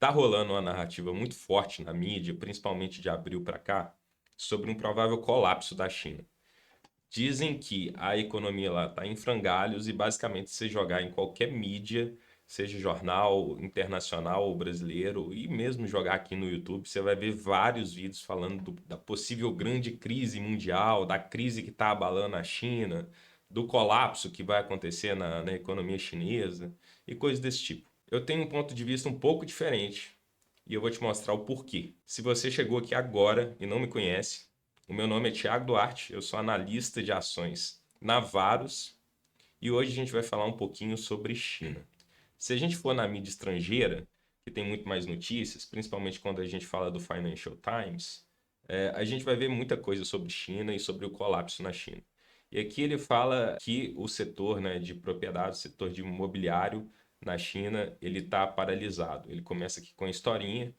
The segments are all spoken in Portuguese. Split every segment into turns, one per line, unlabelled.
Tá rolando uma narrativa muito forte na mídia, principalmente de abril para cá, sobre um provável colapso da China. Dizem que a economia lá está em frangalhos e basicamente se jogar em qualquer mídia, seja jornal internacional ou brasileiro, e mesmo jogar aqui no YouTube, você vai ver vários vídeos falando da possível grande crise mundial, da crise que está abalando a China, do colapso que vai acontecer na economia chinesa e coisas desse tipo. Eu tenho um ponto de vista um pouco diferente e eu vou te mostrar o porquê. Se você chegou aqui agora e não me conhece, o meu nome é Thiago Duarte, eu sou analista de ações na Varus e hoje a gente vai falar um pouquinho sobre China. Se a gente for na mídia estrangeira, que tem muito mais notícias, principalmente quando a gente fala do Financial Times, a gente vai ver muita coisa sobre China e sobre o colapso na China. E aqui ele fala que o setor, né, de propriedade, o setor de imobiliário na China, ele está paralisado. Ele começa aqui com a historinha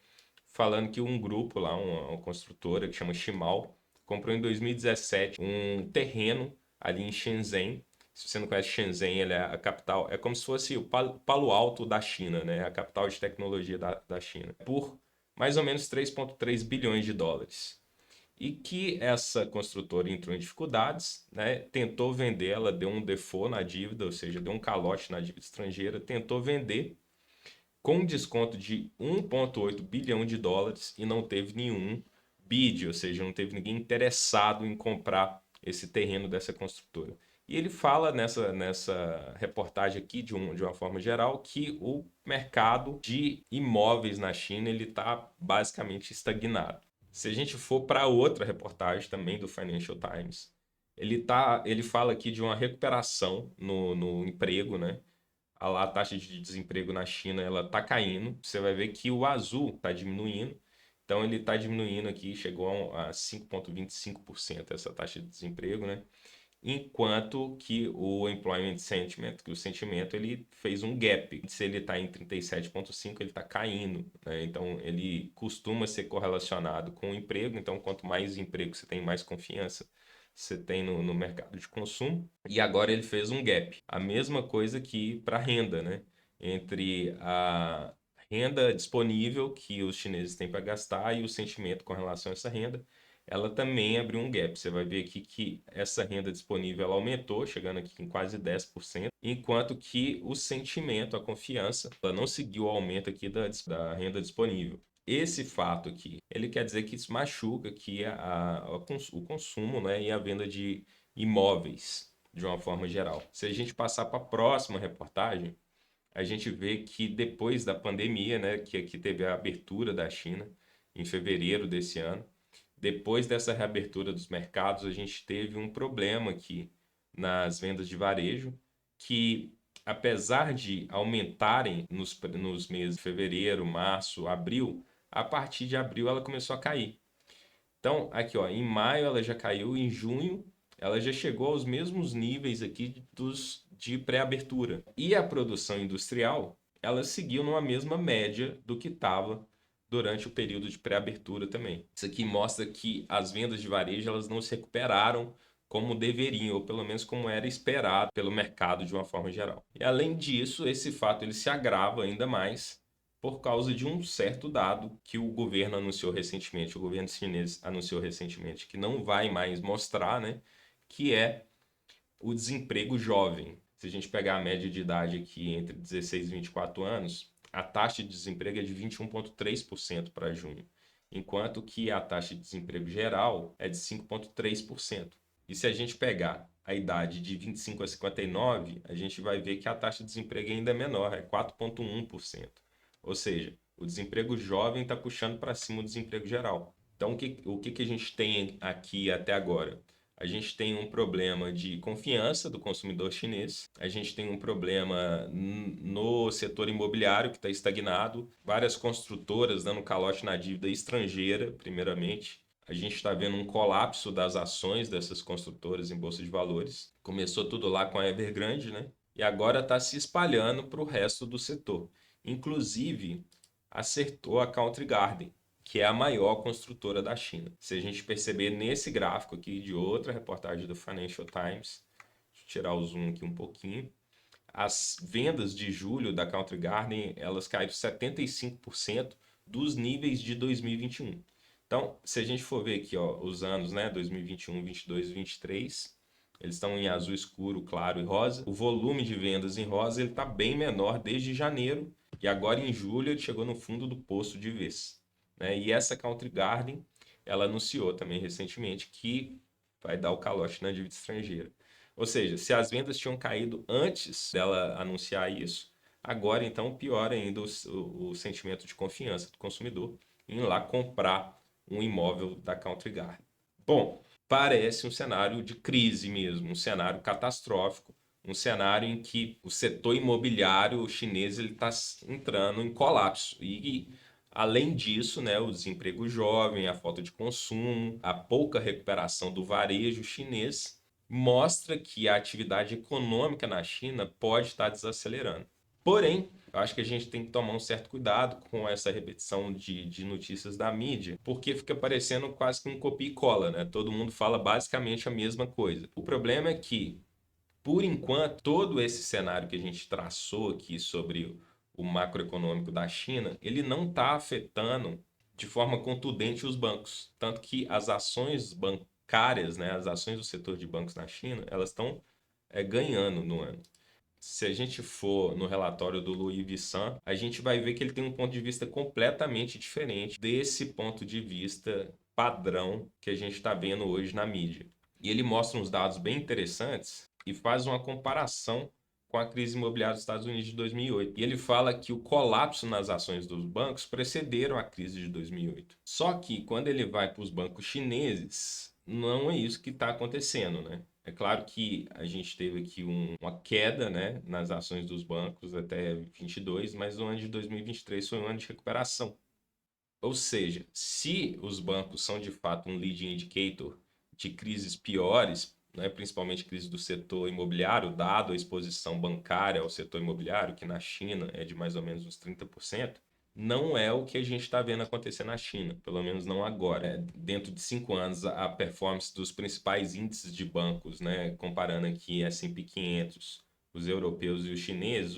falando que um grupo lá, uma construtora que chama Shimao, comprou em 2017 um terreno ali em Shenzhen. Se você não conhece Shenzhen, ele é a capital, é como se fosse o Palo Alto da China, né? A capital de tecnologia da China, por mais ou menos 3,3 bilhões de dólares. E que essa construtora entrou em dificuldades, né? Tentou vender, ela deu um default na dívida, ou seja, deu um calote na dívida estrangeira, tentou vender com um desconto de 1,8 bilhão de dólares e não teve nenhum bid, ou seja, não teve ninguém interessado em comprar esse terreno dessa construtora. E ele fala nessa reportagem aqui, de uma forma geral, que o mercado de imóveis na China ele está basicamente estagnado. Se a gente for para outra reportagem também do Financial Times, ele fala aqui de uma recuperação no emprego, né? A taxa de desemprego na China ela está caindo. Você vai ver que o azul está diminuindo. Então ele está diminuindo aqui, chegou a 5,25% essa taxa de desemprego, né? Enquanto que o employment sentiment, que o sentimento, ele fez um gap. Se ele está em 37,5, ele está caindo, né? Então ele costuma ser correlacionado com o emprego. Então quanto mais emprego você tem, mais confiança você tem no mercado de consumo. E agora ele fez um gap. A mesma coisa que para renda, né? Entre a renda disponível que os chineses têm para gastar e o sentimento com relação a essa renda, ela também abriu um gap. Você vai ver aqui que essa renda disponível ela aumentou, chegando aqui em quase 10%, enquanto que o sentimento, a confiança, ela não seguiu o aumento aqui da renda disponível. Esse fato aqui, ele quer dizer que isso machuca que o consumo, né, e a venda de imóveis de uma forma geral. Se a gente passar para a próxima reportagem, a gente vê que depois da pandemia, né, que aqui teve a abertura da China em fevereiro desse ano, depois dessa reabertura dos mercados, a gente teve um problema aqui nas vendas de varejo, que apesar de aumentarem nos meses de fevereiro, março, abril, a partir de abril ela começou a cair. Então, aqui ó, em maio ela já caiu, em junho ela já chegou aos mesmos níveis aqui de pré-abertura. E a produção industrial, ela seguiu numa mesma média do que estava durante o período de pré-abertura também. Isso aqui mostra que as vendas de varejo elas não se recuperaram como deveriam, ou pelo menos como era esperado pelo mercado de uma forma geral. E além disso, esse fato ele se agrava ainda mais por causa de um certo dado que o governo anunciou recentemente, o governo chinês anunciou recentemente que não vai mais mostrar, né, que é o desemprego jovem. Se a gente pegar a média de idade aqui entre 16 e 24 anos, a taxa de desemprego é de 21,3% para junho, enquanto que a taxa de desemprego geral é de 5,3%. E se a gente pegar a idade de 25 a 59, a gente vai ver que a taxa de desemprego ainda é menor, é 4,1%. Ou seja, o desemprego jovem está puxando para cima o desemprego geral. Então, o que a gente tem aqui até agora? A gente tem um problema de confiança do consumidor chinês, a gente tem um problema no setor imobiliário que está estagnado, várias construtoras dando calote na dívida estrangeira, primeiramente. A gente está vendo um colapso das ações dessas construtoras em bolsa de valores. Começou tudo lá com a Evergrande, né? E agora está se espalhando para o resto do setor. Inclusive, acertou a Country Garden, que é a maior construtora da China. Se a gente perceber nesse gráfico aqui de outra reportagem do Financial Times, deixa eu tirar o zoom aqui um pouquinho, as vendas de julho da Country Garden, elas caíram 75% dos níveis de 2021. Então, se a gente for ver aqui, ó, os anos, né, 2021, 22, 23, eles estão em azul escuro, claro e rosa. O volume de vendas em rosa ele está bem menor desde janeiro e agora em julho ele chegou no fundo do poço de vez, né? E essa Country Garden, ela anunciou também recentemente que vai dar o calote na dívida estrangeira. Ou seja, se as vendas tinham caído antes dela anunciar isso, agora então piora ainda o sentimento de confiança do consumidor em ir lá comprar um imóvel da Country Garden. Bom, parece um cenário de crise mesmo, um cenário catastrófico, um cenário em que o setor imobiliário chinês está entrando em colapso. Além disso, né, o desemprego jovem, a falta de consumo, a pouca recuperação do varejo chinês mostra que a atividade econômica na China pode estar desacelerando. Porém, eu acho que a gente tem que tomar um certo cuidado com essa repetição de notícias da mídia, porque fica parecendo quase que um copia e cola, né? Todo mundo fala basicamente a mesma coisa. O problema é que, por enquanto, todo esse cenário que a gente traçou aqui sobre o macroeconômico da China, ele não está afetando de forma contundente os bancos. Tanto que as ações bancárias, né, as ações do setor de bancos na China, elas estão ganhando no ano. Se a gente for no relatório do Louis Vuitton, a gente vai ver que ele tem um ponto de vista completamente diferente desse ponto de vista padrão que a gente está vendo hoje na mídia. E ele mostra uns dados bem interessantes e faz uma comparação com a crise imobiliária dos Estados Unidos de 2008. E ele fala que o colapso nas ações dos bancos precederam a crise de 2008. Só que quando ele vai para os bancos chineses, não é isso que está acontecendo, né? É claro que a gente teve aqui uma queda, né, nas ações dos bancos até 22, mas o ano de 2023 foi um ano de recuperação. Ou seja, se os bancos são de fato um leading indicator de crises piores, né, principalmente crise do setor imobiliário, dado a exposição bancária ao setor imobiliário, que na China é de mais ou menos uns 30%, não é o que a gente está vendo acontecer na China, pelo menos não agora. Dentro de 5 anos, a performance dos principais índices de bancos, né, comparando aqui S&P 500, os europeus e os chineses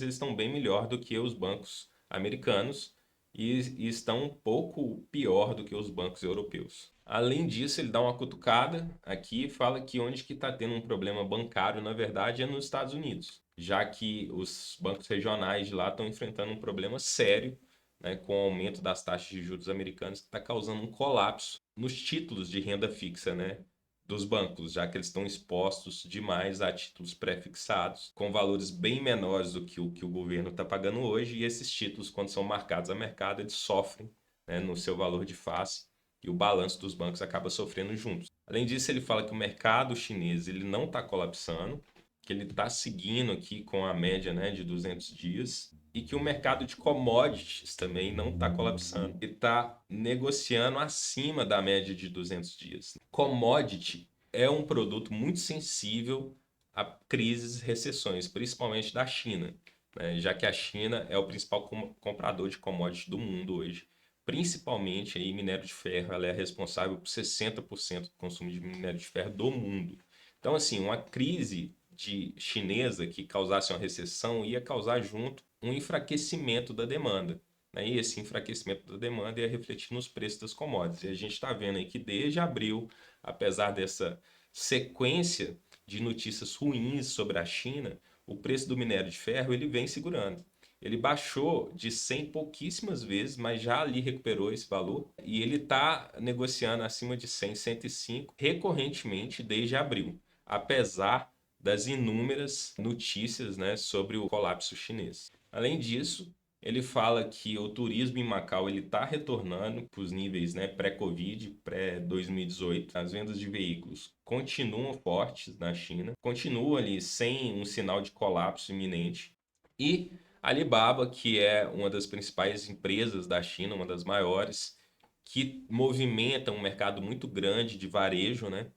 eles estão bem melhor do que os bancos americanos e estão um pouco pior do que os bancos europeus. Além disso, ele dá uma cutucada aqui e fala que onde que está tendo um problema bancário, na verdade, é nos Estados Unidos, já que os bancos regionais de lá estão enfrentando um problema sério, né, com o aumento das taxas de juros americanas, que está causando um colapso nos títulos de renda fixa, né, dos bancos, já que eles estão expostos demais a títulos pré-fixados, com valores bem menores do que o governo está pagando hoje, e esses títulos, quando são marcados a mercado, eles sofrem, né, no seu valor de face, e o balanço dos bancos acaba sofrendo juntos. Além disso, ele fala que o mercado chinês ele não está colapsando, que ele está seguindo aqui com a média, né, de 200 dias, e que o mercado de commodities também não está colapsando. Ele está negociando acima da média de 200 dias. Commodity é um produto muito sensível a crises e recessões, principalmente da China, né? Já que a China é o principal comprador de commodities do mundo hoje. Principalmente aí minério de ferro, ela é responsável por 60% do consumo de minério de ferro do mundo. Então, assim, uma crise de chinesa que causasse uma recessão ia causar junto um enfraquecimento da demanda, né? E esse enfraquecimento da demanda ia refletir nos preços das commodities. E a gente está vendo aí que desde abril, apesar dessa sequência de notícias ruins sobre a China, o preço do minério de ferro ele vem segurando. Ele baixou de 100 pouquíssimas vezes, mas já ali recuperou esse valor e ele está negociando acima de 100, 105 recorrentemente desde abril, apesar das inúmeras notícias, né, sobre o colapso chinês. Além disso, ele fala que o turismo em Macau ele está retornando para os níveis, né, pré-Covid, pré-2018. As vendas de veículos continuam fortes na China, continuam ali sem um sinal de colapso iminente. E Alibaba, que é uma das principais empresas da China, uma das maiores, que movimenta um mercado muito grande de varejo, né?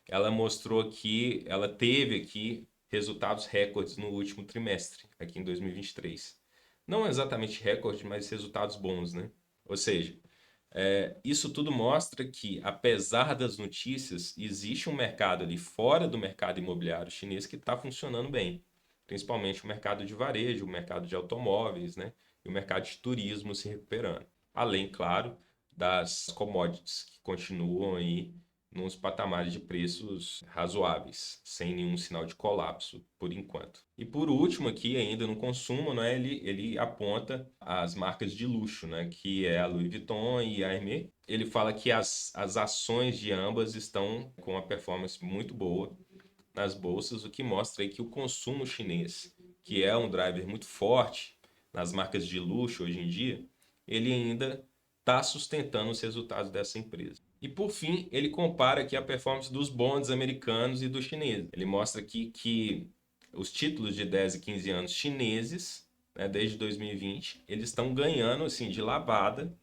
Ela mostrou que ela teve aqui resultados recordes no último trimestre, aqui em 2023. Não exatamente recorde, mas resultados bons, né? Ou seja, isso tudo mostra que, apesar das notícias, existe um mercado ali fora do mercado imobiliário chinês que está funcionando bem. principalmente o mercado de varejo, o mercado de automóveis, né? E o mercado de turismo se recuperando. Além, claro, das commodities, que continuam aí nos patamares de preços razoáveis, sem nenhum sinal de colapso por enquanto. E por último, aqui ainda no consumo, né, ele aponta as marcas de luxo, né, que é a Louis Vuitton e a Hermès. Ele fala que as ações de ambas estão com uma performance muito boa nas bolsas, o que mostra aí que o consumo chinês, que é um driver muito forte nas marcas de luxo hoje em dia, ele ainda está sustentando os resultados dessa empresa. E por fim, ele compara aqui a performance dos bonds americanos e dos chineses. Ele mostra aqui que os títulos de 10 e 15 anos chineses, né, desde 2020, eles estão ganhando assim de lavada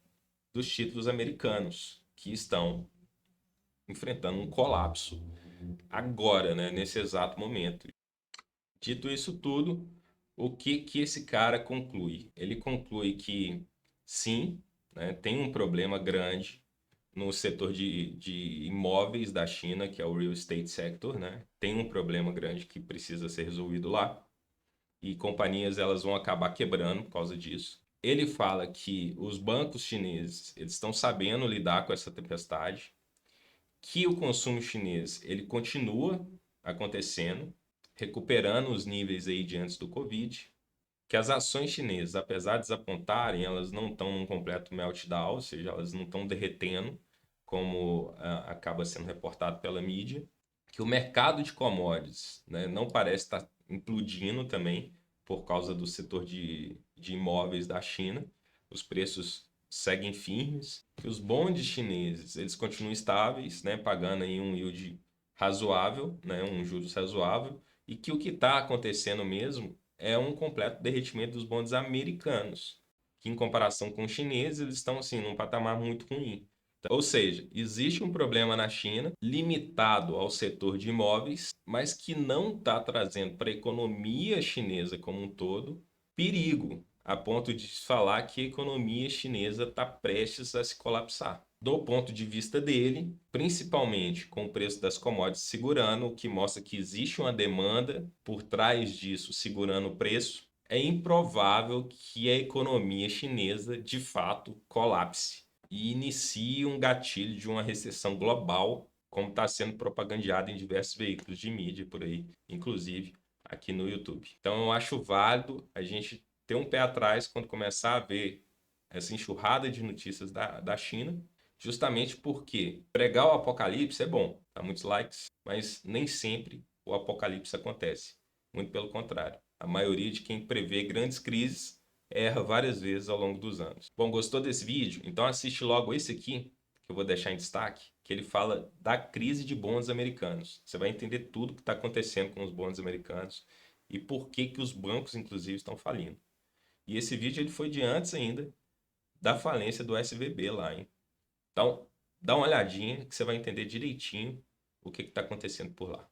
dos títulos americanos, que estão enfrentando um colapso agora, né, nesse exato momento. Dito isso tudo, o que esse cara conclui? Ele conclui que sim, né, tem um problema grande no setor de imóveis da China, que é o real estate sector, né? Tem um problema grande que precisa ser resolvido lá e companhias elas vão acabar quebrando por causa disso. Ele fala que os bancos chineses eles estão sabendo lidar com essa tempestade, que o consumo chinês ele continua acontecendo, recuperando os níveis aí de antes do Covid, que as ações chinesas, apesar de desapontarem, elas não estão num completo meltdown, ou seja, elas não estão derretendo, como acaba sendo reportado pela mídia, que o mercado de commodities, né, não parece estar implodindo também por causa do setor de imóveis da China, os preços seguem firmes, que os bondes chineses eles continuam estáveis, né, pagando aí um yield razoável, né, um juros razoável, e que o que está acontecendo mesmo é um completo derretimento dos bondes americanos, que em comparação com os chineses, eles estão assim num patamar muito ruim. Ou seja, existe um problema na China limitado ao setor de imóveis, mas que não está trazendo para a economia chinesa como um todo perigo, a ponto de falar que a economia chinesa está prestes a se colapsar. Do ponto de vista dele, principalmente com o preço das commodities segurando, o que mostra que existe uma demanda por trás disso segurando o preço, é improvável que a economia chinesa de fato colapse e inicie um gatilho de uma recessão global, como está sendo propagandeado em diversos veículos de mídia por aí, inclusive aqui no YouTube. Então eu acho válido a gente ter um pé atrás quando começar a ver essa enxurrada de notícias da China, justamente porque pregar o apocalipse é bom, dá muitos likes, mas nem sempre o apocalipse acontece. Muito pelo contrário. A maioria de quem prevê grandes crises erra várias vezes ao longo dos anos. Bom, gostou desse vídeo? Então assiste logo esse aqui, que eu vou deixar em destaque, que ele fala da crise de bonds americanos. Você vai entender tudo o que está acontecendo com os bonds americanos e por que que os bancos, inclusive, estão falindo. E esse vídeo ele foi de antes ainda da falência do SVB lá, hein? Então, dá uma olhadinha que você vai entender direitinho o que está acontecendo por lá.